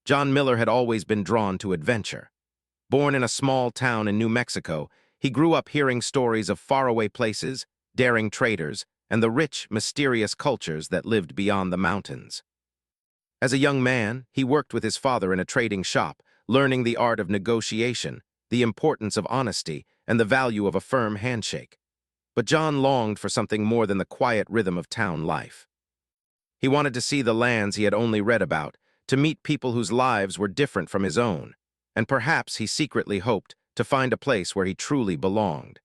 John Miller had always been drawn to adventure. Born in a small town in New Mexico, he grew up hearing stories of faraway places, daring traders, and the rich, mysterious cultures that lived beyond the mountains. As a young man, he worked with his father in a trading shop, learning the art of negotiation, the importance of honesty, and the value of a firm handshake. But John longed for something more than the quiet rhythm of town life. He wanted to see the lands he had only read about, to meet people whose lives were different from his own, and perhaps he secretly hoped to find a place where he truly belonged.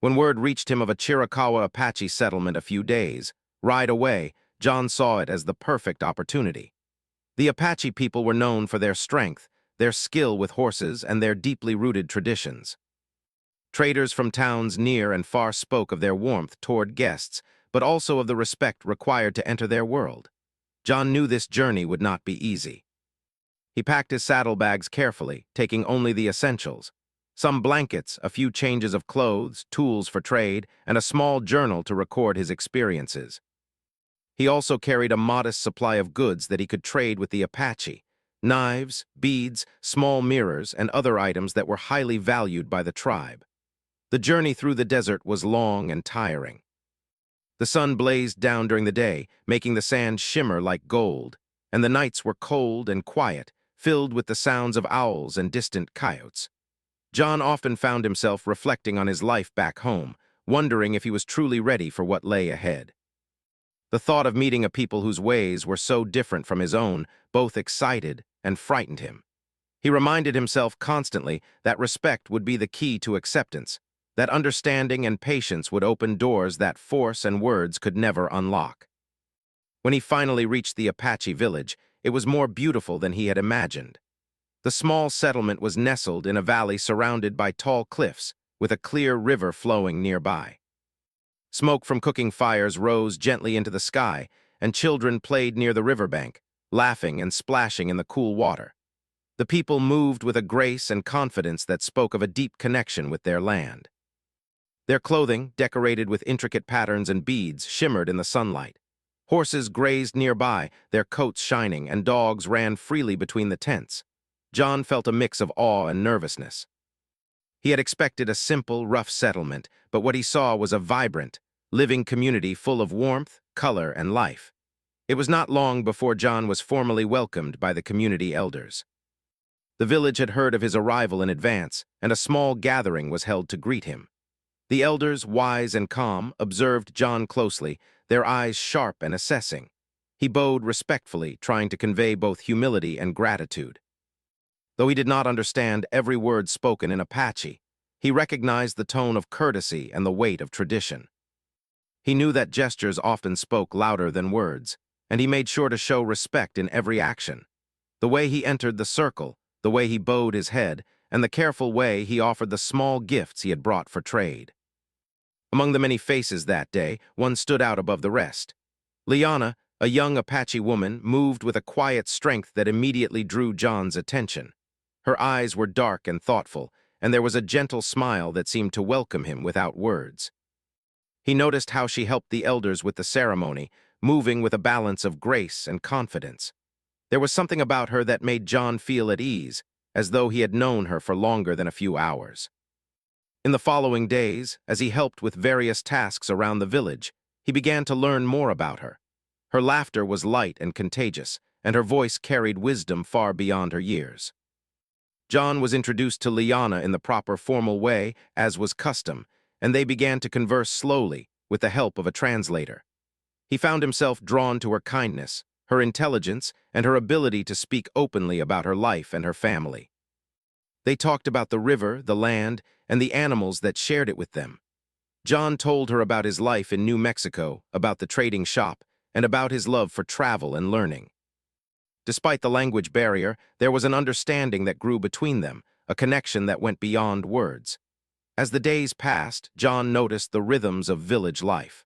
When word reached him of a Chiricahua Apache settlement a few days, right away, John saw it as the perfect opportunity. The Apache people were known for their strength, their skill with horses, and their deeply rooted traditions. Traders from towns near and far spoke of their warmth toward guests, but also of the respect required to enter their world. John knew this journey would not be easy. He packed his saddlebags carefully, taking only the essentials: some blankets, a few changes of clothes, tools for trade, and a small journal to record his experiences. He also carried a modest supply of goods that he could trade with the Apache: knives, beads, small mirrors, and other items that were highly valued by the tribe. The journey through the desert was long and tiring. The sun blazed down during the day, making the sand shimmer like gold, and the nights were cold and quiet, filled with the sounds of owls and distant coyotes. John often found himself reflecting on his life back home, wondering if he was truly ready for what lay ahead. The thought of meeting a people whose ways were so different from his own both excited and frightened him. He reminded himself constantly that respect would be the key to acceptance, that understanding and patience would open doors that force and words could never unlock. When he finally reached the Apache village, it was more beautiful than he had imagined. The small settlement was nestled in a valley surrounded by tall cliffs, with a clear river flowing nearby. Smoke from cooking fires rose gently into the sky, and children played near the riverbank, laughing and splashing in the cool water. The people moved with a grace and confidence that spoke of a deep connection with their land. Their clothing, decorated with intricate patterns and beads, shimmered in the sunlight. Horses grazed nearby, their coats shining, and dogs ran freely between the tents. John felt a mix of awe and nervousness. He had expected a simple, rough settlement, but what he saw was a vibrant, living community full of warmth, color, and life. It was not long before John was formally welcomed by the community elders. The village had heard of his arrival in advance, and a small gathering was held to greet him. The elders, wise and calm, observed John closely, their eyes sharp and assessing. He bowed respectfully, trying to convey both humility and gratitude. Though he did not understand every word spoken in Apache, he recognized the tone of courtesy and the weight of tradition. He knew that gestures often spoke louder than words, and he made sure to show respect in every action. The way he entered the circle, the way he bowed his head, and the careful way he offered the small gifts he had brought for trade. Among the many faces that day, one stood out above the rest. Liana, a young Apache woman, moved with a quiet strength that immediately drew John's attention. Her eyes were dark and thoughtful, and there was a gentle smile that seemed to welcome him without words. He noticed how she helped the elders with the ceremony, moving with a balance of grace and confidence. There was something about her that made John feel at ease, as though he had known her for longer than a few hours. In the following days, as he helped with various tasks around the village, he began to learn more about her. Her laughter was light and contagious, and her voice carried wisdom far beyond her years. John was introduced to Liana in the proper formal way, as was custom, and they began to converse slowly, with the help of a translator. He found himself drawn to her kindness, her intelligence, and her ability to speak openly about her life and her family. They talked about the river, the land, and the animals that shared it with them. John told her about his life in New Mexico, about the trading shop, and about his love for travel and learning. Despite the language barrier, there was an understanding that grew between them, a connection that went beyond words. As the days passed, John noticed the rhythms of village life.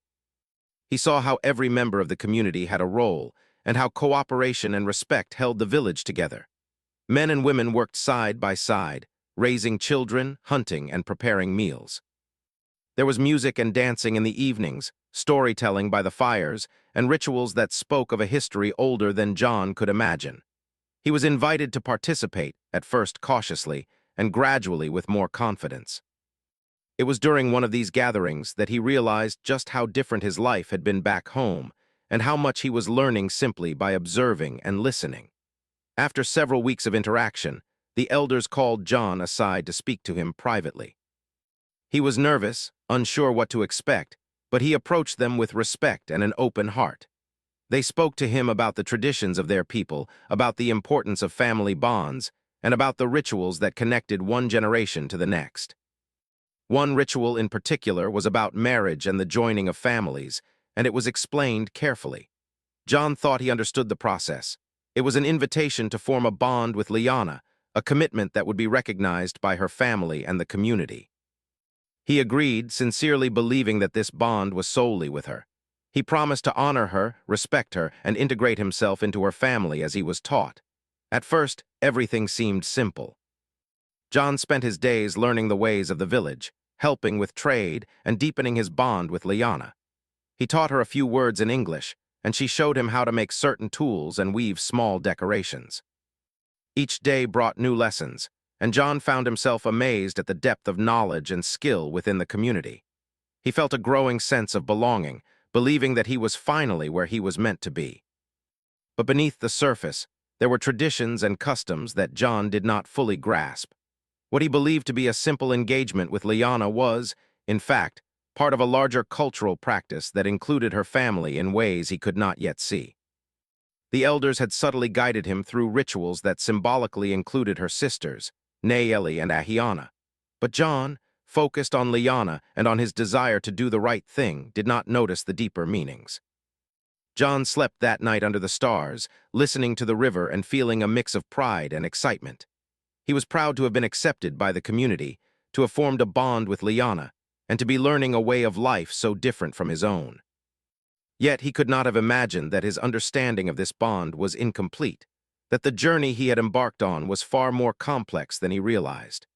He saw how every member of the community had a role, and how cooperation and respect held the village together. Men and women worked side by side, raising children, hunting, and preparing meals. There was music and dancing in the evenings, storytelling by the fires, and rituals that spoke of a history older than John could imagine. He was invited to participate, at first cautiously, and gradually with more confidence. It was during one of these gatherings that he realized just how different his life had been back home, and how much he was learning simply by observing and listening. After several weeks of interaction, the elders called John aside to speak to him privately. He was nervous, unsure what to expect, but he approached them with respect and an open heart. They spoke to him about the traditions of their people, about the importance of family bonds, and about the rituals that connected one generation to the next. One ritual in particular was about marriage and the joining of families, and it was explained carefully. John thought he understood the process. It was an invitation to form a bond with Liana, a commitment that would be recognized by her family and the community. He agreed, sincerely believing that this bond was solely with her. He promised to honor her, respect her, and integrate himself into her family as he was taught. At first, everything seemed simple. John spent his days learning the ways of the village, helping with trade, and deepening his bond with Liana. He taught her a few words in English, and she showed him how to make certain tools and weave small decorations. Each day brought new lessons, and John found himself amazed at the depth of knowledge and skill within the community. He felt a growing sense of belonging, believing that he was finally where he was meant to be. But beneath the surface, there were traditions and customs that John did not fully grasp. What he believed to be a simple engagement with Liana was, in fact, part of a larger cultural practice that included her family in ways he could not yet see. The elders had subtly guided him through rituals that symbolically included her sisters, Nayeli and Ahiana. But John, focused on Liana and on his desire to do the right thing, did not notice the deeper meanings. John slept that night under the stars, listening to the river and feeling a mix of pride and excitement. He was proud to have been accepted by the community, to have formed a bond with Liana, and to be learning a way of life so different from his own. Yet he could not have imagined that his understanding of this bond was incomplete, that the journey he had embarked on was far more complex than he realized.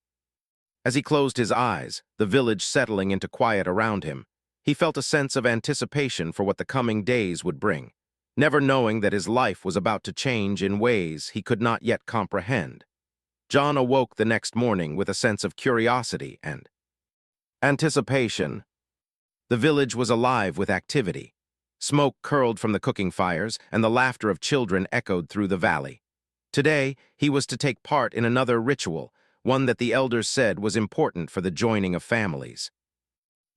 As he closed his eyes, the village settling into quiet around him, he felt a sense of anticipation for what the coming days would bring, never knowing that his life was about to change in ways he could not yet comprehend. John awoke the next morning with a sense of curiosity and anticipation. The village was alive with activity. Smoke curled from the cooking fires, and the laughter of children echoed through the valley. Today, he was to take part in another ritual, one that the elders said was important for the joining of families.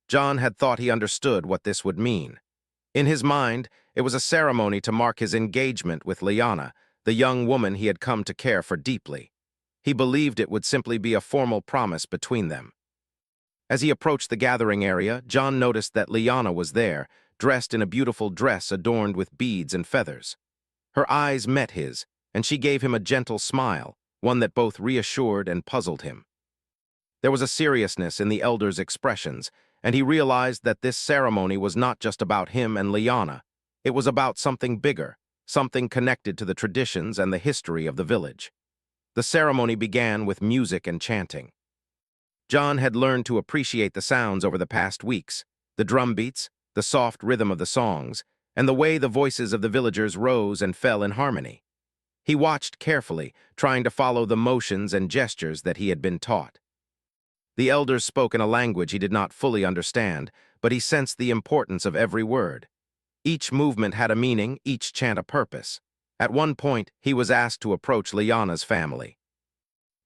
John had thought he understood what this would mean. In his mind, it was a ceremony to mark his engagement with Liana, the young woman he had come to care for deeply. He believed it would simply be a formal promise between them. As he approached the gathering area, John noticed that Liana was there, dressed in a beautiful dress adorned with beads and feathers. Her eyes met his, and she gave him a gentle smile, one that both reassured and puzzled him. There was a seriousness in the elder's expressions, and he realized that this ceremony was not just about him and Liana. It was about something bigger, something connected to the traditions and the history of the village. The ceremony began with music and chanting. John had learned to appreciate the sounds over the past weeks, the drum beats, the soft rhythm of the songs, and the way the voices of the villagers rose and fell in harmony. He watched carefully, trying to follow the motions and gestures that he had been taught. The elders spoke in a language he did not fully understand, but he sensed the importance of every word. Each movement had a meaning, each chant a purpose. At one point, he was asked to approach Liana's family.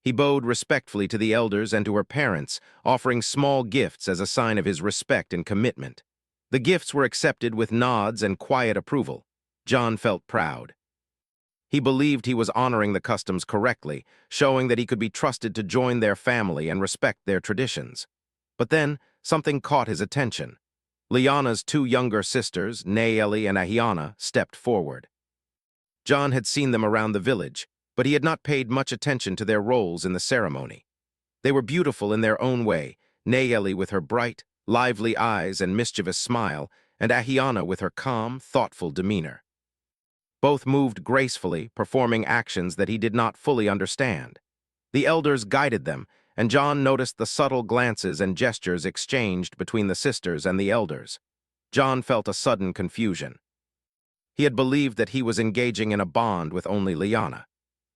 He bowed respectfully to the elders and to her parents, offering small gifts as a sign of his respect and commitment. The gifts were accepted with nods and quiet approval. John felt proud. He believed he was honoring the customs correctly, showing that he could be trusted to join their family and respect their traditions. But then, something caught his attention. Liana's two younger sisters, Nayeli and Ahiana, stepped forward. John had seen them around the village, but he had not paid much attention to their roles in the ceremony. They were beautiful in their own way, Nayeli with her bright, lively eyes and mischievous smile, and Ahiana with her calm, thoughtful demeanor. Both moved gracefully, performing actions that he did not fully understand. The elders guided them, and John noticed the subtle glances and gestures exchanged between the sisters and the elders. John felt a sudden confusion. He had believed that he was engaging in a bond with only Liana.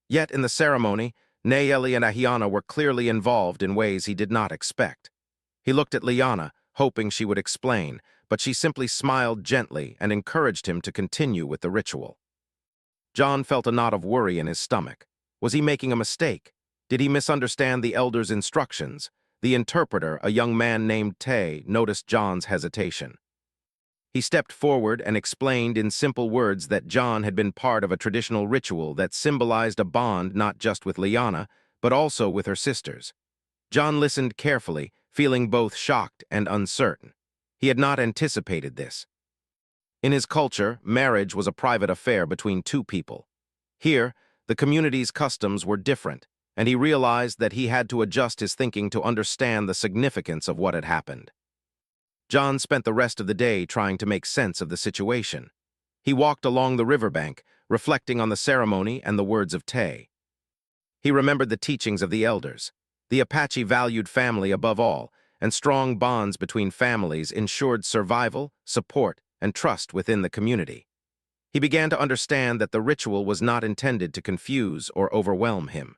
Yet in the ceremony, Nayeli and Ahiana were clearly involved in ways he did not expect. He looked at Liana, hoping she would explain, but she simply smiled gently and encouraged him to continue with the ritual. John felt a knot of worry in his stomach. Was he making a mistake? Did he misunderstand the elder's instructions? The interpreter, a young man named Tay, noticed John's hesitation. He stepped forward and explained in simple words that John had been part of a traditional ritual that symbolized a bond not just with Liana, but also with her sisters. John listened carefully, feeling both shocked and uncertain. He had not anticipated this. In his culture, marriage was a private affair between two people. Here, the community's customs were different, and he realized that he had to adjust his thinking to understand the significance of what had happened. John spent the rest of the day trying to make sense of the situation. He walked along the riverbank, reflecting on the ceremony and the words of Tay. He remembered the teachings of the elders. The Apache valued family above all, and strong bonds between families ensured survival, support, and trust within the community. He began to understand that the ritual was not intended to confuse or overwhelm him.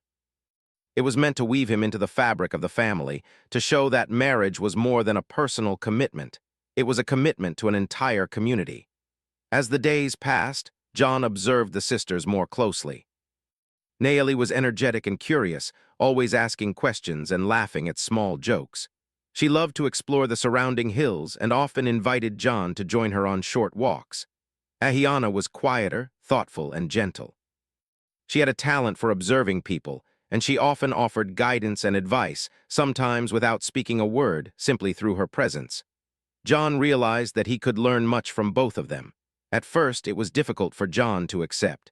It was meant to weave him into the fabric of the family, to show that marriage was more than a personal commitment. It was a commitment to an entire community. As the days passed, John observed the sisters more closely. Nayeli was energetic and curious, always asking questions and laughing at small jokes. She loved to explore the surrounding hills and often invited John to join her on short walks. Ahiana was quieter, thoughtful, and gentle. She had a talent for observing people, and she often offered guidance and advice, sometimes without speaking a word, simply through her presence. John realized that he could learn much from both of them. At first, it was difficult for John to accept.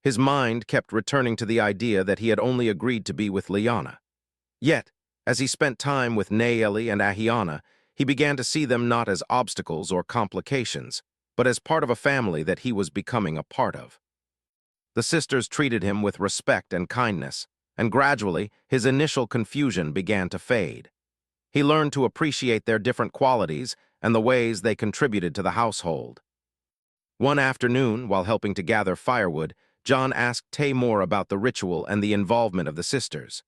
His mind kept returning to the idea that he had only agreed to be with Liana. Yet, as he spent time with Nayeli and Ahiana, he began to see them not as obstacles or complications, but as part of a family that he was becoming a part of. The sisters treated him with respect and kindness, and gradually his initial confusion began to fade. He learned to appreciate their different qualities and the ways they contributed to the household. One afternoon, while helping to gather firewood, John asked Tay more about the ritual and the involvement of the sisters.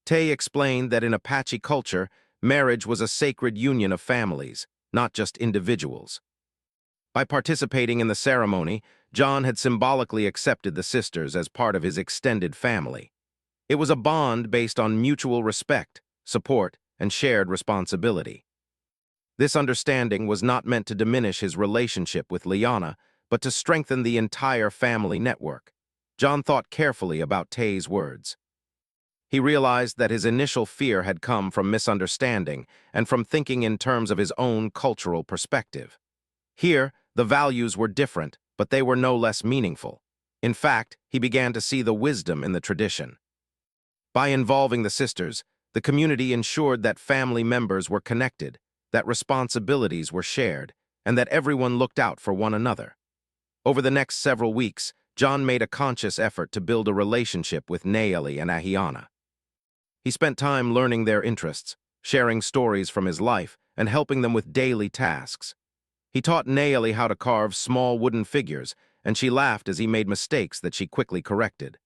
Tay explained that in Apache culture, marriage was a sacred union of families, not just individuals. By participating in the ceremony, John had symbolically accepted the sisters as part of his extended family. It was a bond based on mutual respect, support, and shared responsibility. This understanding was not meant to diminish his relationship with Liana, but to strengthen the entire family network. John thought carefully about Tay's words. He realized that his initial fear had come from misunderstanding and from thinking in terms of his own cultural perspective. Here, the values were different, but they were no less meaningful. In fact, he began to see the wisdom in the tradition. By involving the sisters, the community ensured that family members were connected, that responsibilities were shared, and that everyone looked out for one another. Over the next several weeks, John made a conscious effort to build a relationship with Nayeli and Ahiana. He spent time learning their interests, sharing stories from his life, and helping them with daily tasks. He taught Nayeli how to carve small wooden figures, and she laughed as he made mistakes that she quickly corrected.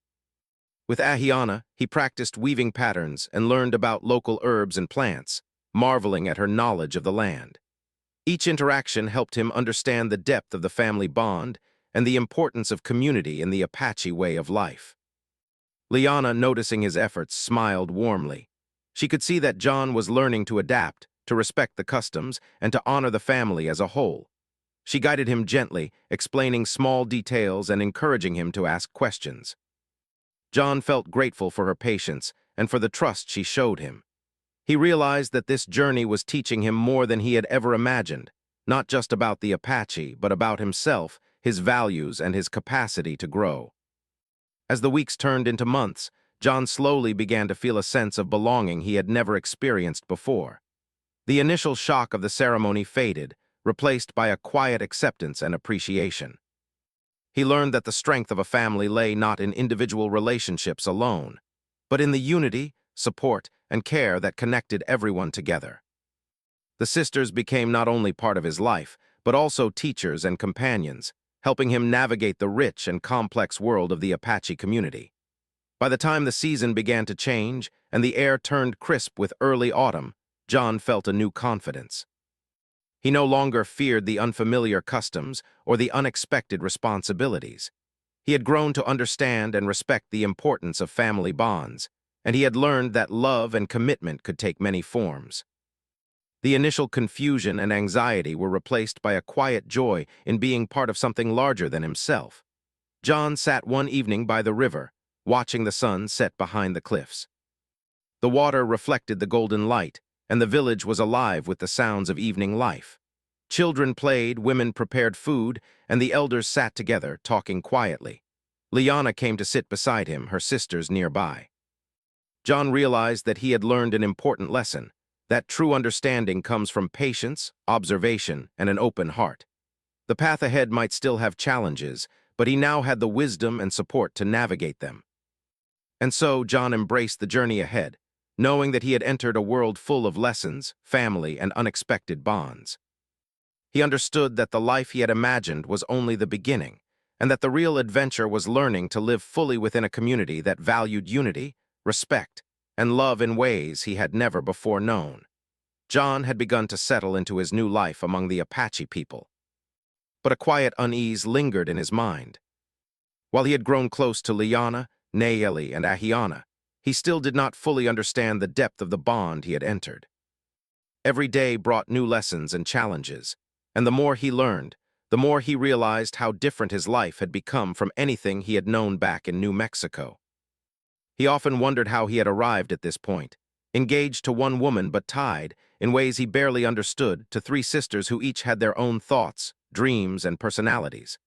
With Ahiana, he practiced weaving patterns and learned about local herbs and plants, marveling at her knowledge of the land. Each interaction helped him understand the depth of the family bond and the importance of community in the Apache way of life. Liana, noticing his efforts, smiled warmly. She could see that John was learning to adapt, to respect the customs, and to honor the family as a whole. She guided him gently, explaining small details and encouraging him to ask questions. John felt grateful for her patience and for the trust she showed him. He realized that this journey was teaching him more than he had ever imagined, not just about the Apache, but about himself, his values, and his capacity to grow. As the weeks turned into months, John slowly began to feel a sense of belonging he had never experienced before. The initial shock of the ceremony faded, replaced by a quiet acceptance and appreciation. He learned that the strength of a family lay not in individual relationships alone, but in the unity, support, and care that connected everyone together. The sisters became not only part of his life, but also teachers and companions, helping him navigate the rich and complex world of the Apache community. By the time the season began to change and the air turned crisp with early autumn, John felt a new confidence. He no longer feared the unfamiliar customs or the unexpected responsibilities. He had grown to understand and respect the importance of family bonds, and he had learned that love and commitment could take many forms. The initial confusion and anxiety were replaced by a quiet joy in being part of something larger than himself. John sat one evening by the river, watching the sun set behind the cliffs. The water reflected the golden light, and the village was alive with the sounds of evening life. Children played, women prepared food, and the elders sat together, talking quietly. Liana came to sit beside him, her sisters nearby. John realized that he had learned an important lesson, that true understanding comes from patience, observation, and an open heart. The path ahead might still have challenges, but he now had the wisdom and support to navigate them. And so John embraced the journey ahead, knowing that he had entered a world full of lessons, family, and unexpected bonds. He understood that the life he had imagined was only the beginning, and that the real adventure was learning to live fully within a community that valued unity, respect, and love in ways he had never before known. John had begun to settle into his new life among the Apache people. But a quiet unease lingered in his mind. While he had grown close to Liana, Nayeli, and Ahiana, he still did not fully understand the depth of the bond he had entered. Every day brought new lessons and challenges, and the more he learned, the more he realized how different his life had become from anything he had known back in New Mexico. He often wondered how he had arrived at this point, engaged to one woman but tied, in ways he barely understood, to three sisters who each had their own thoughts, dreams, and personalities.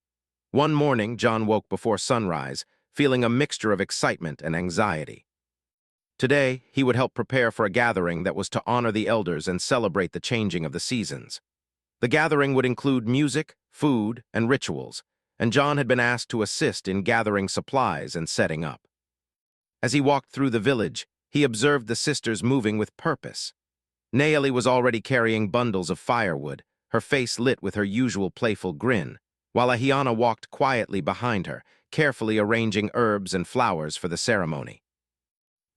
One morning, John woke before sunrise, feeling a mixture of excitement and anxiety. Today, he would help prepare for a gathering that was to honor the elders and celebrate the changing of the seasons. The gathering would include music, food, and rituals, and John had been asked to assist in gathering supplies and setting up. As he walked through the village, he observed the sisters moving with purpose. Nayeli was already carrying bundles of firewood, her face lit with her usual playful grin, while Ahiana walked quietly behind her, carefully arranging herbs and flowers for the ceremony.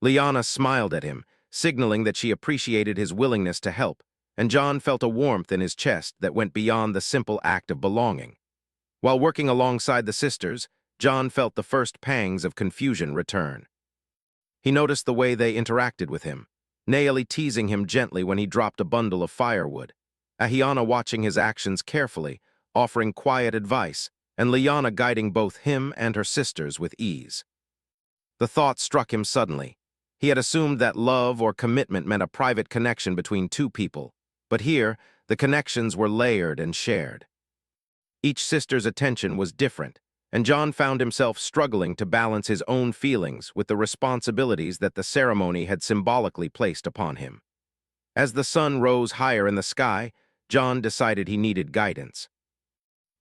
Liana smiled at him, signaling that she appreciated his willingness to help, and John felt a warmth in his chest that went beyond the simple act of belonging. While working alongside the sisters, John felt the first pangs of confusion return. He noticed the way they interacted with him, Nayeli teasing him gently when he dropped a bundle of firewood, Ahiana watching his actions carefully, offering quiet advice, and Liana guiding both him and her sisters with ease. The thought struck him suddenly. He had assumed that love or commitment meant a private connection between two people, but here, the connections were layered and shared. Each sister's attention was different, and John found himself struggling to balance his own feelings with the responsibilities that the ceremony had symbolically placed upon him. As the sun rose higher in the sky, John decided he needed guidance.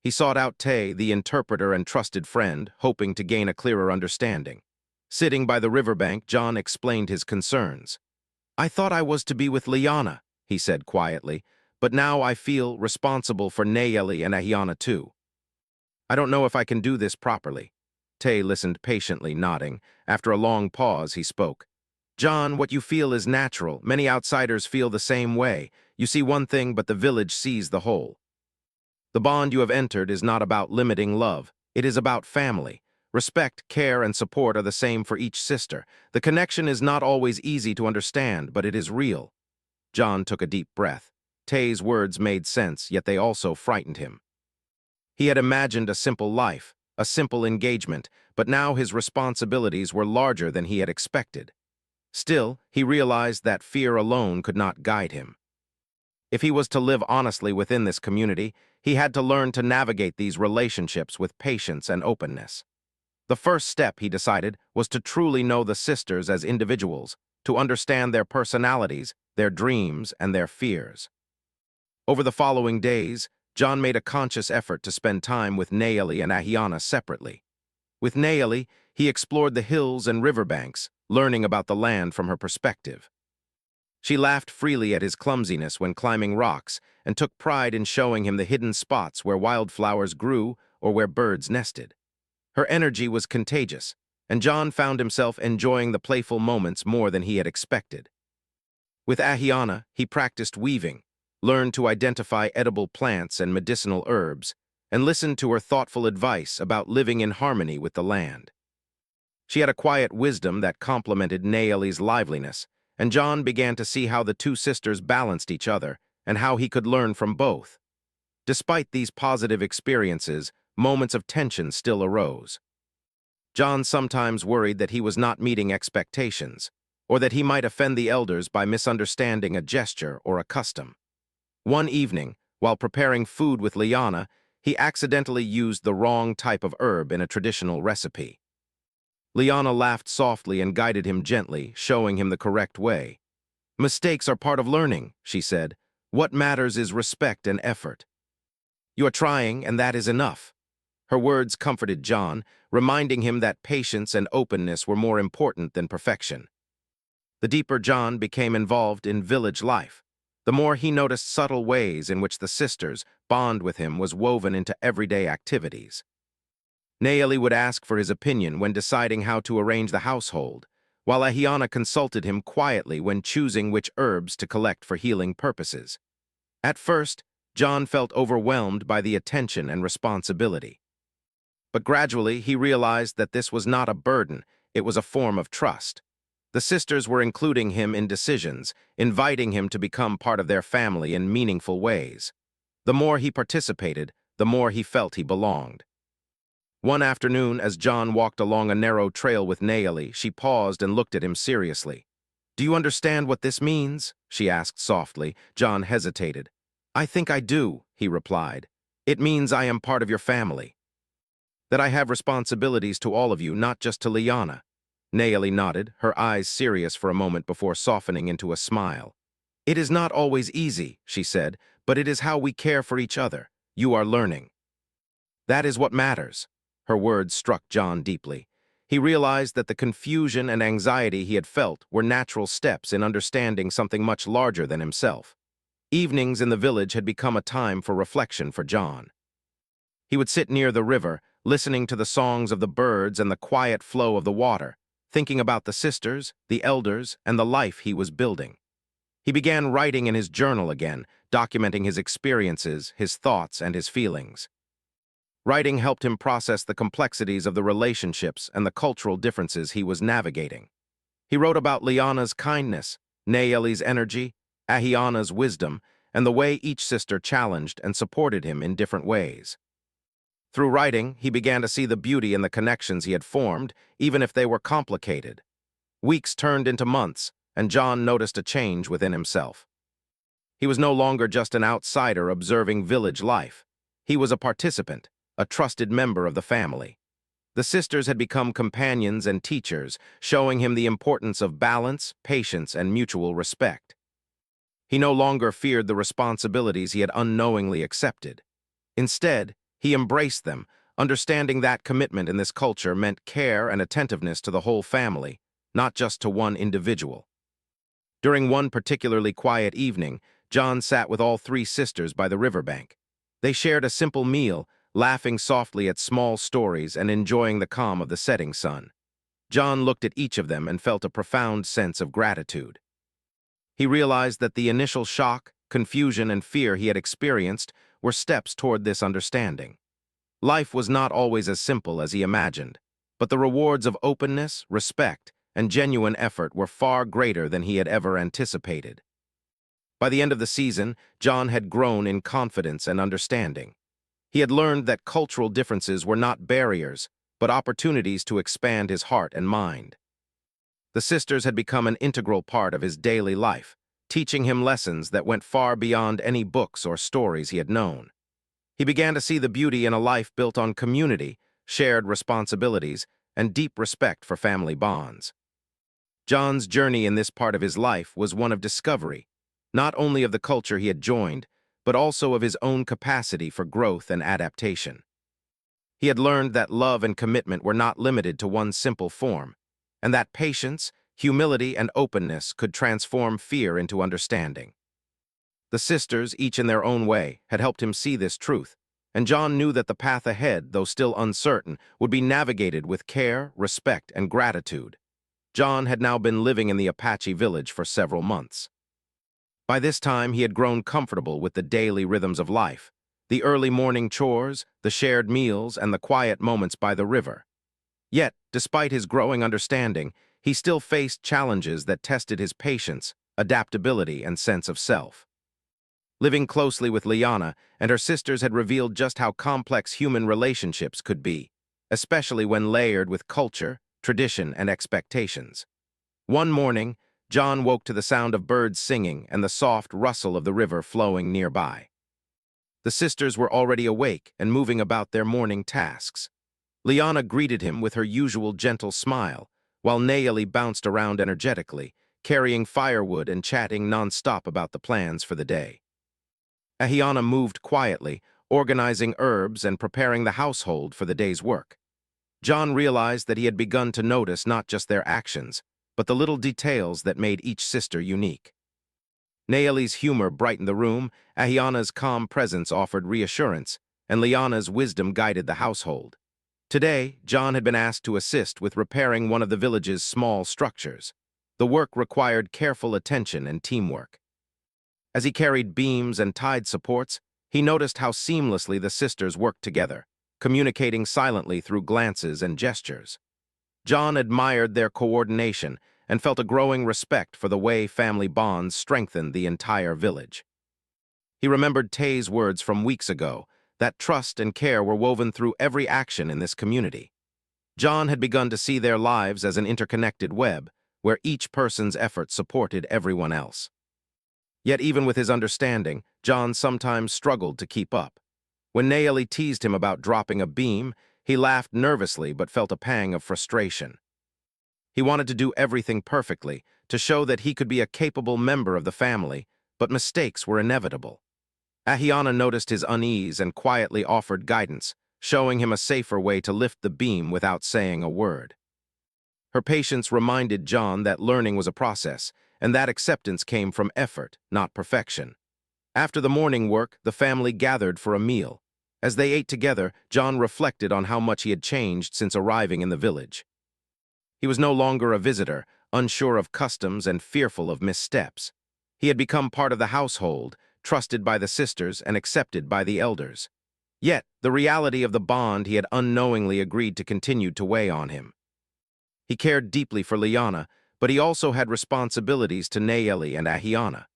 He sought out Tay, the interpreter and trusted friend, hoping to gain a clearer understanding. Sitting by the riverbank, John explained his concerns. "I thought I was to be with Liana," he said quietly, "but now I feel responsible for Nayeli and Ahiana too. I don't know if I can do this properly." Tay listened patiently, nodding. After a long pause, he spoke. "John, what you feel is natural. Many outsiders feel the same way. You see one thing, but the village sees the whole. The bond you have entered is not about limiting love. It is about family. Respect, care, and support are the same for each sister. The connection is not always easy to understand, but it is real." John took a deep breath. Tay's words made sense, yet they also frightened him. He had imagined a simple life, a simple engagement, but now his responsibilities were larger than he had expected. Still, he realized that fear alone could not guide him. If he was to live honestly within this community, he had to learn to navigate these relationships with patience and openness. The first step, he decided, was to truly know the sisters as individuals, to understand their personalities, their dreams, and their fears. Over the following days, John made a conscious effort to spend time with Nayeli and Ahiana separately. With Nayeli, he explored the hills and riverbanks, learning about the land from her perspective. She laughed freely at his clumsiness when climbing rocks and took pride in showing him the hidden spots where wildflowers grew or where birds nested. Her energy was contagious, and John found himself enjoying the playful moments more than he had expected. With Ahiana, he practiced weaving, learned to identify edible plants and medicinal herbs, and listened to her thoughtful advice about living in harmony with the land. She had a quiet wisdom that complemented Naeli's liveliness, and John began to see how the two sisters balanced each other and how he could learn from both. Despite these positive experiences, moments of tension still arose. John sometimes worried that he was not meeting expectations, or that he might offend the elders by misunderstanding a gesture or a custom. One evening, while preparing food with Liana, he accidentally used the wrong type of herb in a traditional recipe. Liana laughed softly and guided him gently, showing him the correct way. "Mistakes are part of learning," she said. "What matters is respect and effort. You are trying, and that is enough." Her words comforted John, reminding him that patience and openness were more important than perfection. The deeper John became involved in village life, the more he noticed subtle ways in which the sisters' bond with him was woven into everyday activities. Naeli would ask for his opinion when deciding how to arrange the household, while Ahiana consulted him quietly when choosing which herbs to collect for healing purposes. At first, John felt overwhelmed by the attention and responsibility. But gradually, he realized that this was not a burden, it was a form of trust. The sisters were including him in decisions, inviting him to become part of their family in meaningful ways. The more he participated, the more he felt he belonged. One afternoon, as John walked along a narrow trail with Naeli, she paused and looked at him seriously. "Do you understand what this means?" she asked softly. John hesitated. "I think I do," he replied. "It means I am part of your family. That I have responsibilities to all of you, not just to Liana." Naeli nodded, her eyes serious for a moment before softening into a smile. "It is not always easy," she said, "but it is how we care for each other. You are learning. That is what matters." Her words struck John deeply. He realized that the confusion and anxiety he had felt were natural steps in understanding something much larger than himself. Evenings in the village had become a time for reflection for John. He would sit near the river, listening to the songs of the birds and the quiet flow of the water, thinking about the sisters, the elders, and the life he was building. He began writing in his journal again, documenting his experiences, his thoughts, and his feelings. Writing helped him process the complexities of the relationships and the cultural differences he was navigating. He wrote about Liana's kindness, Naeli's energy, Ahiana's wisdom, and the way each sister challenged and supported him in different ways. Through writing, he began to see the beauty in the connections he had formed, even if they were complicated. Weeks turned into months, and John noticed a change within himself. He was no longer just an outsider observing village life. He was a participant, a trusted member of the family. The sisters had become companions and teachers, showing him the importance of balance, patience, and mutual respect. He no longer feared the responsibilities he had unknowingly accepted. Instead, he embraced them, understanding that commitment in this culture meant care and attentiveness to the whole family, not just to one individual. During one particularly quiet evening, John sat with all three sisters by the riverbank. They shared a simple meal, laughing softly at small stories and enjoying the calm of the setting sun. John looked at each of them and felt a profound sense of gratitude. He realized that the initial shock, confusion, and fear he had experienced were steps toward this understanding. Life was not always as simple as he imagined, but the rewards of openness, respect, and genuine effort were far greater than he had ever anticipated. By the end of the season, John had grown in confidence and understanding. He had learned that cultural differences were not barriers, but opportunities to expand his heart and mind. The sisters had become an integral part of his daily life, teaching him lessons that went far beyond any books or stories he had known. He began to see the beauty in a life built on community, shared responsibilities, and deep respect for family bonds. John's journey in this part of his life was one of discovery, not only of the culture he had joined, but also of his own capacity for growth and adaptation. He had learned that love and commitment were not limited to one simple form, and that patience, humility, and openness could transform fear into understanding. The sisters, each in their own way, had helped him see this truth, and John knew that the path ahead, though still uncertain, would be navigated with care, respect, and gratitude. John had now been living in the Apache village for several months. By this time, he had grown comfortable with the daily rhythms of life, the early morning chores, the shared meals, and the quiet moments by the river. Yet, despite his growing understanding, he still faced challenges that tested his patience, adaptability, and sense of self. Living closely with Liana and her sisters had revealed just how complex human relationships could be, especially when layered with culture, tradition, and expectations. One morning, John woke to the sound of birds singing and the soft rustle of the river flowing nearby. The sisters were already awake and moving about their morning tasks. Liana greeted him with her usual gentle smile, while Nayeli bounced around energetically, carrying firewood and chatting non-stop about the plans for the day. Ahiana moved quietly, organizing herbs and preparing the household for the day's work. John realized that he had begun to notice not just their actions, but the little details that made each sister unique. Nayeli's humor brightened the room, Ahiana's calm presence offered reassurance, and Liana's wisdom guided the household. Today, John had been asked to assist with repairing one of the village's small structures. The work required careful attention and teamwork. As he carried beams and tied supports, he noticed how seamlessly the sisters worked together, communicating silently through glances and gestures. John admired their coordination and felt a growing respect for the way family bonds strengthened the entire village. He remembered Tay's words from weeks ago, that trust and care were woven through every action in this community. John had begun to see their lives as an interconnected web, where each person's effort supported everyone else. Yet even with his understanding, John sometimes struggled to keep up. When Nayeli teased him about dropping a beam, he laughed nervously but felt a pang of frustration. He wanted to do everything perfectly, to show that he could be a capable member of the family, but mistakes were inevitable. Ahiana noticed his unease and quietly offered guidance, showing him a safer way to lift the beam without saying a word. Her patience reminded John that learning was a process, and that acceptance came from effort, not perfection. After the morning work, the family gathered for a meal. As they ate together, John reflected on how much he had changed since arriving in the village. He was no longer a visitor, unsure of customs and fearful of missteps. He had become part of the household, trusted by the sisters and accepted by the elders. Yet, the reality of the bond he had unknowingly agreed to continued to weigh on him. He cared deeply for Liana, but he also had responsibilities to Nayeli and Ahiana.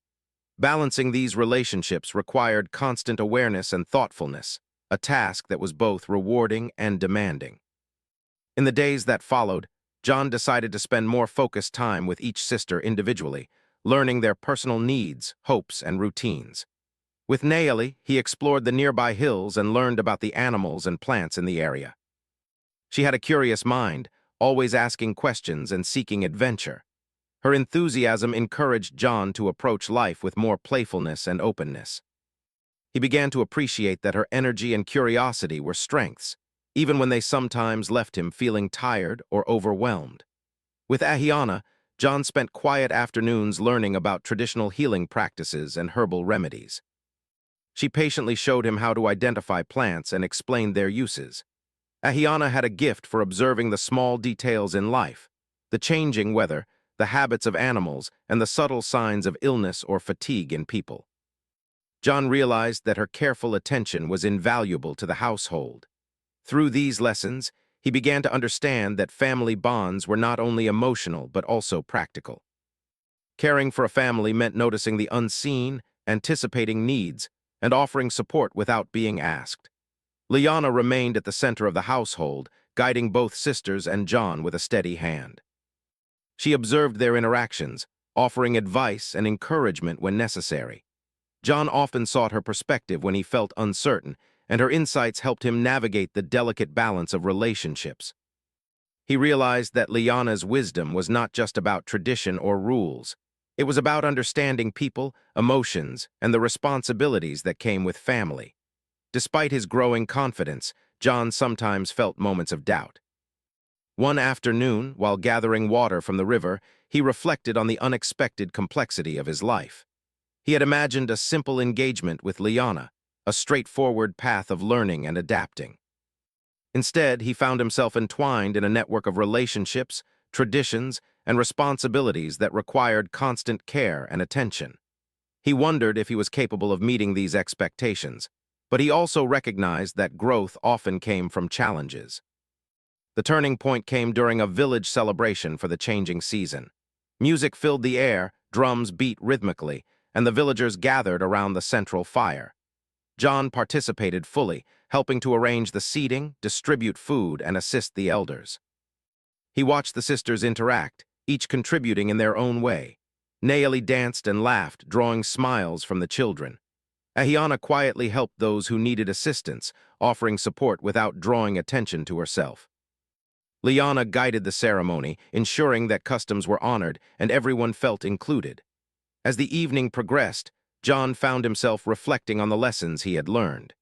Balancing these relationships required constant awareness and thoughtfulness, a task that was both rewarding and demanding. In the days that followed, John decided to spend more focused time with each sister individually, learning their personal needs, hopes, and routines. With Nayeli, he explored the nearby hills and learned about the animals and plants in the area. She had a curious mind, always asking questions and seeking adventure. Her enthusiasm encouraged John to approach life with more playfulness and openness. He began to appreciate that her energy and curiosity were strengths, even when they sometimes left him feeling tired or overwhelmed. With Ahiana, John spent quiet afternoons learning about traditional healing practices and herbal remedies. She patiently showed him how to identify plants and explained their uses. Ahiana had a gift for observing the small details in life, the changing weather, the habits of animals, and the subtle signs of illness or fatigue in people. John realized that her careful attention was invaluable to the household. Through these lessons, he began to understand that family bonds were not only emotional but also practical. Caring for a family meant noticing the unseen, anticipating needs, and offering support without being asked. Liana remained at the center of the household, guiding both sisters and John with a steady hand. She observed their interactions, offering advice and encouragement when necessary. John often sought her perspective when he felt uncertain, and her insights helped him navigate the delicate balance of relationships. He realized that Liana's wisdom was not just about tradition or rules. It was about understanding people, emotions, and the responsibilities that came with family. Despite his growing confidence, John sometimes felt moments of doubt. One afternoon, while gathering water from the river, he reflected on the unexpected complexity of his life. He had imagined a simple engagement with Liana, a straightforward path of learning and adapting. Instead, he found himself entwined in a network of relationships, traditions, and responsibilities that required constant care and attention. He wondered if he was capable of meeting these expectations, but he also recognized that growth often came from challenges. The turning point came during a village celebration for the changing season. Music filled the air, drums beat rhythmically, and the villagers gathered around the central fire. John participated fully, helping to arrange the seating, distribute food, and assist the elders. He watched the sisters interact, each contributing in their own way. Naeli danced and laughed, drawing smiles from the children. Ahiana quietly helped those who needed assistance, offering support without drawing attention to herself. Liana guided the ceremony, ensuring that customs were honored and everyone felt included. As the evening progressed, John found himself reflecting on the lessons he had learned.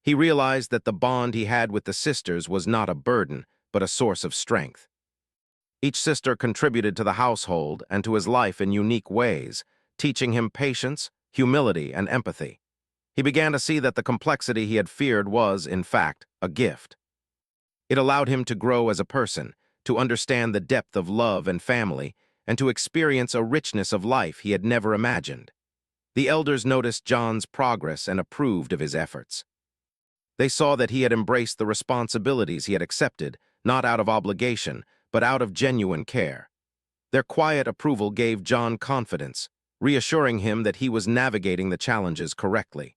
He realized that the bond he had with the sisters was not a burden, but a source of strength. Each sister contributed to the household and to his life in unique ways, teaching him patience, humility, and empathy. He began to see that the complexity he had feared was, in fact, a gift. It allowed him to grow as a person, to understand the depth of love and family, and to experience a richness of life he had never imagined. The elders noticed John's progress and approved of his efforts. They saw that he had embraced the responsibilities he had accepted, not out of obligation, but out of genuine care. Their quiet approval gave John confidence, reassuring him that he was navigating the challenges correctly.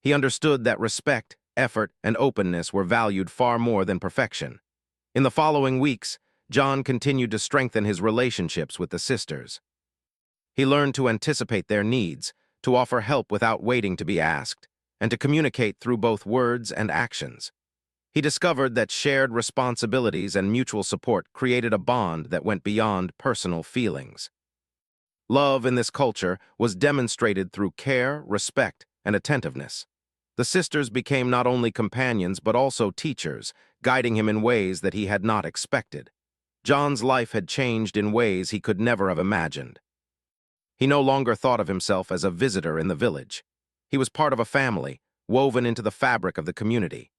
He understood that respect, effort, and openness were valued far more than perfection. In the following weeks, John continued to strengthen his relationships with the sisters. He learned to anticipate their needs, to offer help without waiting to be asked, and to communicate through both words and actions. He discovered that shared responsibilities and mutual support created a bond that went beyond personal feelings. Love in this culture was demonstrated through care, respect, and attentiveness. The sisters became not only companions but also teachers, guiding him in ways that he had not expected. John's life had changed in ways he could never have imagined. He no longer thought of himself as a visitor in the village. He was part of a family, woven into the fabric of the community.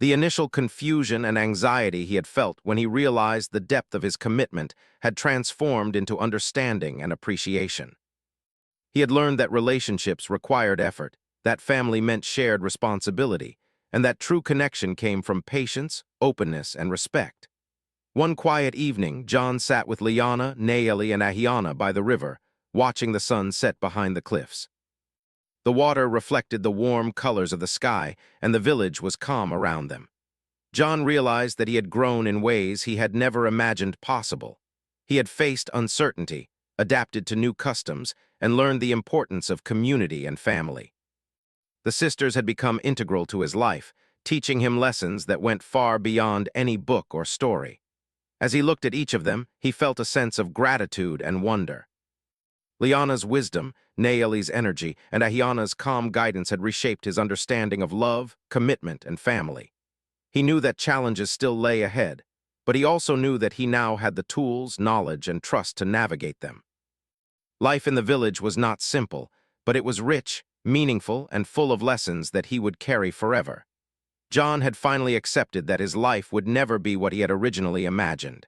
The initial confusion and anxiety he had felt when he realized the depth of his commitment had transformed into understanding and appreciation. He had learned that relationships required effort, that family meant shared responsibility, and that true connection came from patience, openness, and respect. One quiet evening, John sat with Liana, Naeli, and Ahiana by the river, watching the sun set behind the cliffs. The water reflected the warm colors of the sky, and the village was calm around them. John realized that he had grown in ways he had never imagined possible. He had faced uncertainty, adapted to new customs, and learned the importance of community and family. The sisters had become integral to his life, teaching him lessons that went far beyond any book or story. As he looked at each of them, he felt a sense of gratitude and wonder. Liana's wisdom, Naeli's energy, and Ahiana's calm guidance had reshaped his understanding of love, commitment, and family. He knew that challenges still lay ahead, but he also knew that he now had the tools, knowledge, and trust to navigate them. Life in the village was not simple, but it was rich, meaningful, and full of lessons that he would carry forever. John had finally accepted that his life would never be what he had originally imagined.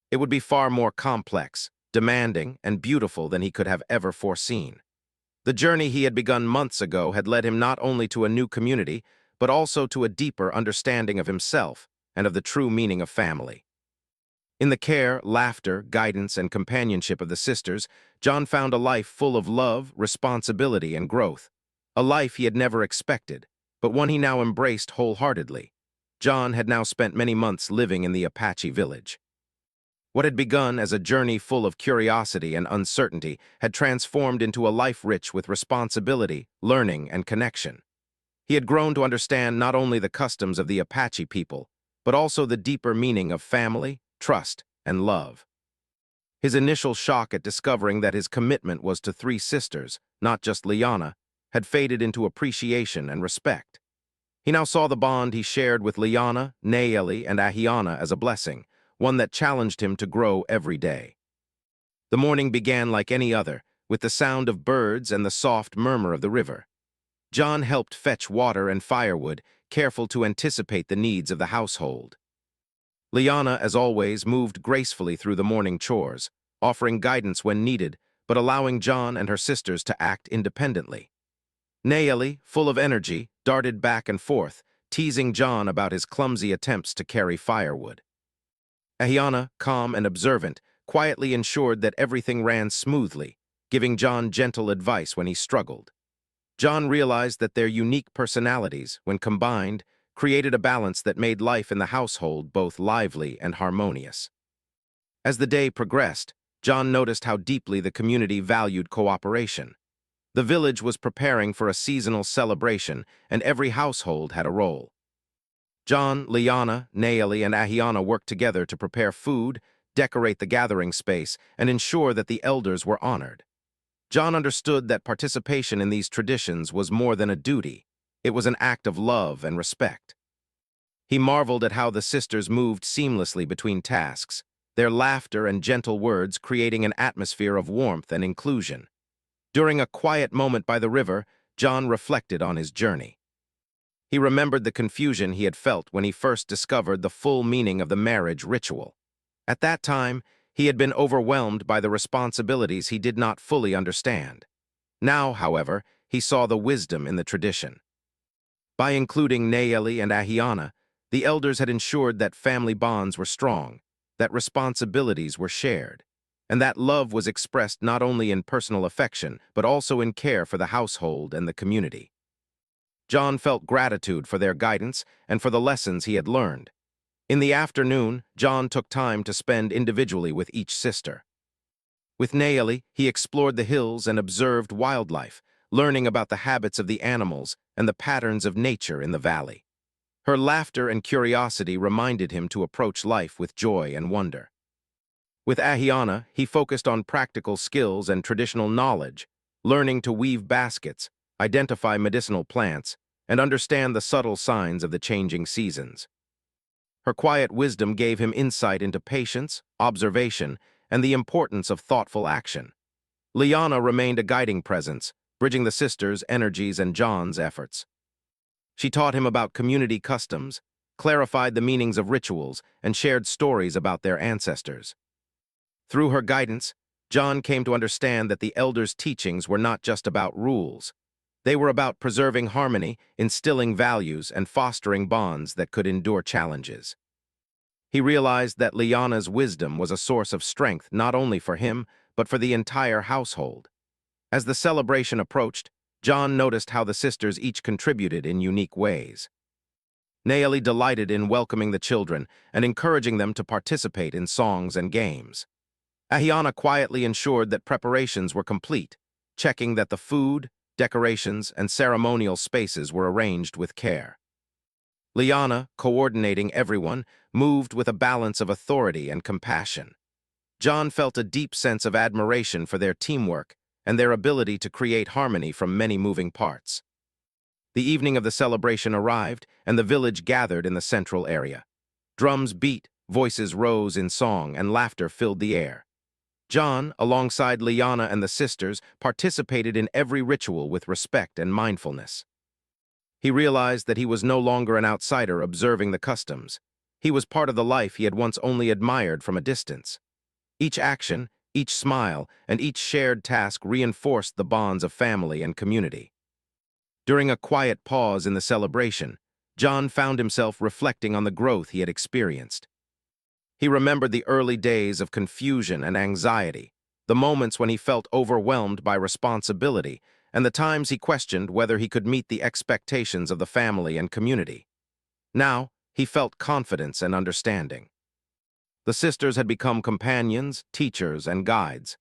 It would be far more complex, demanding, and beautiful than he could have ever foreseen. The journey he had begun months ago had led him not only to a new community, but also to a deeper understanding of himself and of the true meaning of family. In the care, laughter, guidance, and companionship of the sisters, John found a life full of love, responsibility, and growth. A life he had never expected, but one he now embraced wholeheartedly. John had now spent many months living in the Apache village. What had begun as a journey full of curiosity and uncertainty had transformed into a life rich with responsibility, learning, and connection. He had grown to understand not only the customs of the Apache people, but also the deeper meaning of family, trust, and love. His initial shock at discovering that his commitment was to three sisters, not just Liana, had faded into appreciation and respect. He now saw the bond he shared with Liana, Naeli, and Ahiana as a blessing, one that challenged him to grow every day. The morning began like any other, with the sound of birds and the soft murmur of the river. John helped fetch water and firewood, careful to anticipate the needs of the household. Liana, as always, moved gracefully through the morning chores, offering guidance when needed, but allowing John and her sisters to act independently. Nayeli, full of energy, darted back and forth, teasing John about his clumsy attempts to carry firewood. Ahiana, calm and observant, quietly ensured that everything ran smoothly, giving John gentle advice when he struggled. John realized that their unique personalities, when combined, created a balance that made life in the household both lively and harmonious. As the day progressed, John noticed how deeply the community valued cooperation. The village was preparing for a seasonal celebration, and every household had a role. John, Liana, Nayeli, and Ahiana worked together to prepare food, decorate the gathering space, and ensure that the elders were honored. John understood that participation in these traditions was more than a duty. It was an act of love and respect. He marveled at how the sisters moved seamlessly between tasks, their laughter and gentle words creating an atmosphere of warmth and inclusion. During a quiet moment by the river, John reflected on his journey. He remembered the confusion he had felt when he first discovered the full meaning of the marriage ritual. At that time, he had been overwhelmed by the responsibilities he did not fully understand. Now, however, he saw the wisdom in the tradition. By including Nayeli and Ahiana, the elders had ensured that family bonds were strong, that responsibilities were shared, and that love was expressed not only in personal affection, but also in care for the household and the community. John felt gratitude for their guidance and for the lessons he had learned. In the afternoon, John took time to spend individually with each sister. With Nayeli, he explored the hills and observed wildlife, learning about the habits of the animals and the patterns of nature in the valley. Her laughter and curiosity reminded him to approach life with joy and wonder. With Ahiana, he focused on practical skills and traditional knowledge, learning to weave baskets, identify medicinal plants, and understand the subtle signs of the changing seasons. Her quiet wisdom gave him insight into patience, observation, and the importance of thoughtful action. Liana remained a guiding presence, bridging the sisters' energies and John's efforts. She taught him about community customs, clarified the meanings of rituals, and shared stories about their ancestors. Through her guidance, John came to understand that the elders' teachings were not just about rules. They were about preserving harmony, instilling values, and fostering bonds that could endure challenges. He realized that Liana's wisdom was a source of strength not only for him, but for the entire household. As the celebration approached, John noticed how the sisters each contributed in unique ways. Nayeli delighted in welcoming the children and encouraging them to participate in songs and games. Ahiana quietly ensured that preparations were complete, checking that the food, decorations, and ceremonial spaces were arranged with care. Liana, coordinating everyone, moved with a balance of authority and compassion. John felt a deep sense of admiration for their teamwork and their ability to create harmony from many moving parts. The evening of the celebration arrived, and the village gathered in the central area. Drums beat, voices rose in song, and laughter filled the air. John, alongside Liana and the sisters, participated in every ritual with respect and mindfulness. He realized that he was no longer an outsider observing the customs. He was part of the life he had once only admired from a distance. Each action, each smile, and each shared task reinforced the bonds of family and community. During a quiet pause in the celebration, John found himself reflecting on the growth he had experienced. He remembered the early days of confusion and anxiety, the moments when he felt overwhelmed by responsibility, and the times he questioned whether he could meet the expectations of the family and community. Now, he felt confidence and understanding. The sisters had become companions, teachers, and guides.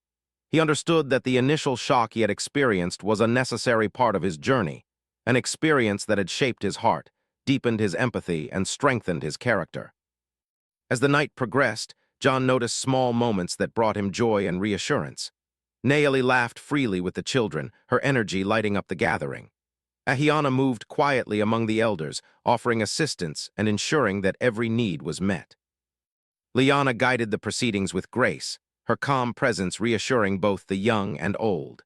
He understood that the initial shock he had experienced was a necessary part of his journey, an experience that had shaped his heart, deepened his empathy, and strengthened his character. As the night progressed, John noticed small moments that brought him joy and reassurance. Nayeli laughed freely with the children, her energy lighting up the gathering. Ahiana moved quietly among the elders, offering assistance and ensuring that every need was met. Liana guided the proceedings with grace, her calm presence reassuring both the young and old.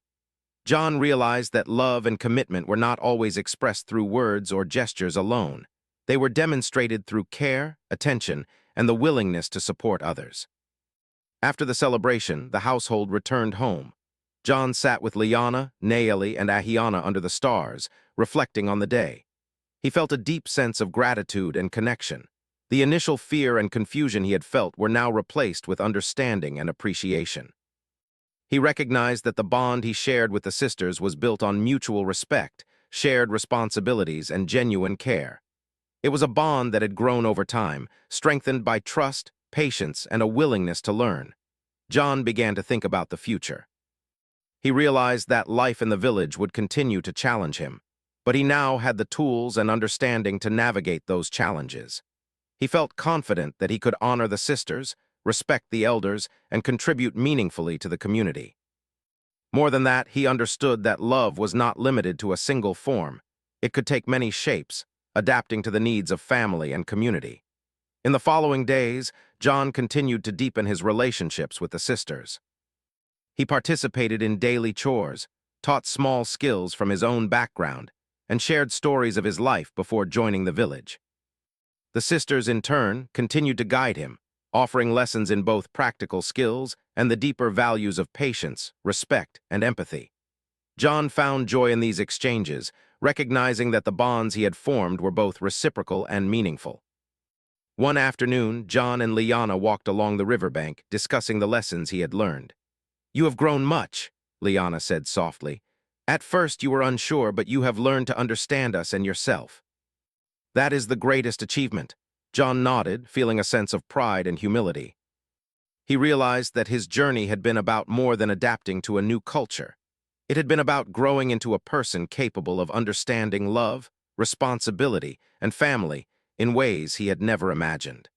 John realized that love and commitment were not always expressed through words or gestures alone. They were demonstrated through care, attention, and the willingness to support others. After the celebration, the household returned home. John sat with Liana, Naeli, and Ahiana under the stars, reflecting on the day. He felt a deep sense of gratitude and connection. The initial fear and confusion he had felt were now replaced with understanding and appreciation. He recognized that the bond he shared with the sisters was built on mutual respect, shared responsibilities, and genuine care. It was a bond that had grown over time, strengthened by trust, patience, and a willingness to learn. John began to think about the future. He realized that life in the village would continue to challenge him, but he now had the tools and understanding to navigate those challenges. He felt confident that he could honor the sisters, respect the elders, and contribute meaningfully to the community. More than that, he understood that love was not limited to a single form. It could take many shapes, adapting to the needs of family and community. In the following days, John continued to deepen his relationships with the sisters. He participated in daily chores, taught small skills from his own background, and shared stories of his life before joining the village. The sisters, in turn, continued to guide him, offering lessons in both practical skills and the deeper values of patience, respect, and empathy. John found joy in these exchanges, recognizing that the bonds he had formed were both reciprocal and meaningful. One afternoon, John and Liana walked along the riverbank, discussing the lessons he had learned. "You have grown much," Liana said softly. "At first you were unsure, but you have learned to understand us and yourself." "That is the greatest achievement." John nodded, feeling a sense of pride and humility. He realized that his journey had been about more than adapting to a new culture. It had been about growing into a person capable of understanding love, responsibility, and family in ways he had never imagined.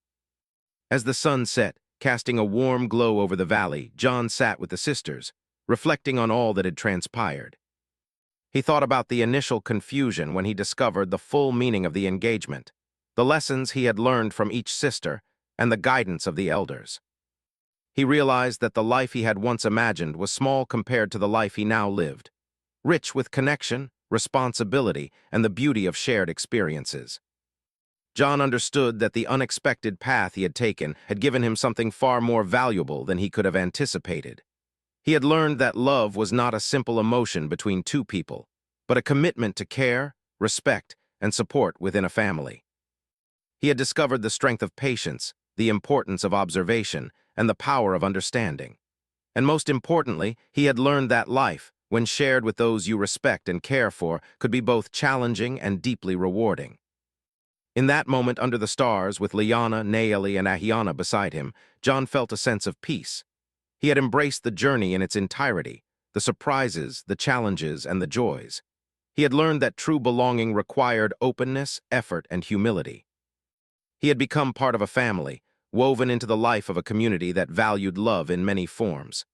As the sun set, casting a warm glow over the valley, John sat with the sisters, reflecting on all that had transpired. He thought about the initial confusion when he discovered the full meaning of the engagement, the lessons he had learned from each sister, and the guidance of the elders. He realized that the life he had once imagined was small compared to the life he now lived, rich with connection, responsibility, and the beauty of shared experiences. John understood that the unexpected path he had taken had given him something far more valuable than he could have anticipated. He had learned that love was not a simple emotion between two people, but a commitment to care, respect, and support within a family. He had discovered the strength of patience, the importance of observation, and the power of understanding. And most importantly, he had learned that life, when shared with those you respect and care for, could be both challenging and deeply rewarding. In that moment under the stars, with Liana, Naeli, and Ahiana beside him, John felt a sense of peace. He had embraced the journey in its entirety, the surprises, the challenges, and the joys. He had learned that true belonging required openness, effort, and humility. He had become part of a family, woven into the life of a community that valued love in many forms.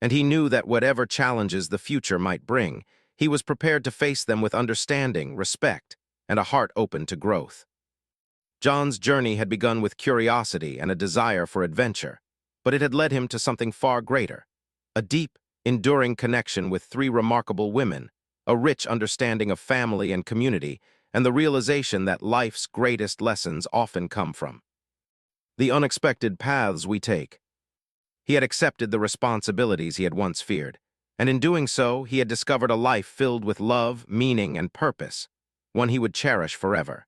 And he knew that whatever challenges the future might bring, he was prepared to face them with understanding, respect, and a heart open to growth. John's journey had begun with curiosity and a desire for adventure, but it had led him to something far greater: a deep, enduring connection with three remarkable women, a rich understanding of family and community, and the realization that life's greatest lessons often come from the unexpected paths we take. He had accepted the responsibilities he had once feared, and in doing so, he had discovered a life filled with love, meaning, and purpose, one he would cherish forever.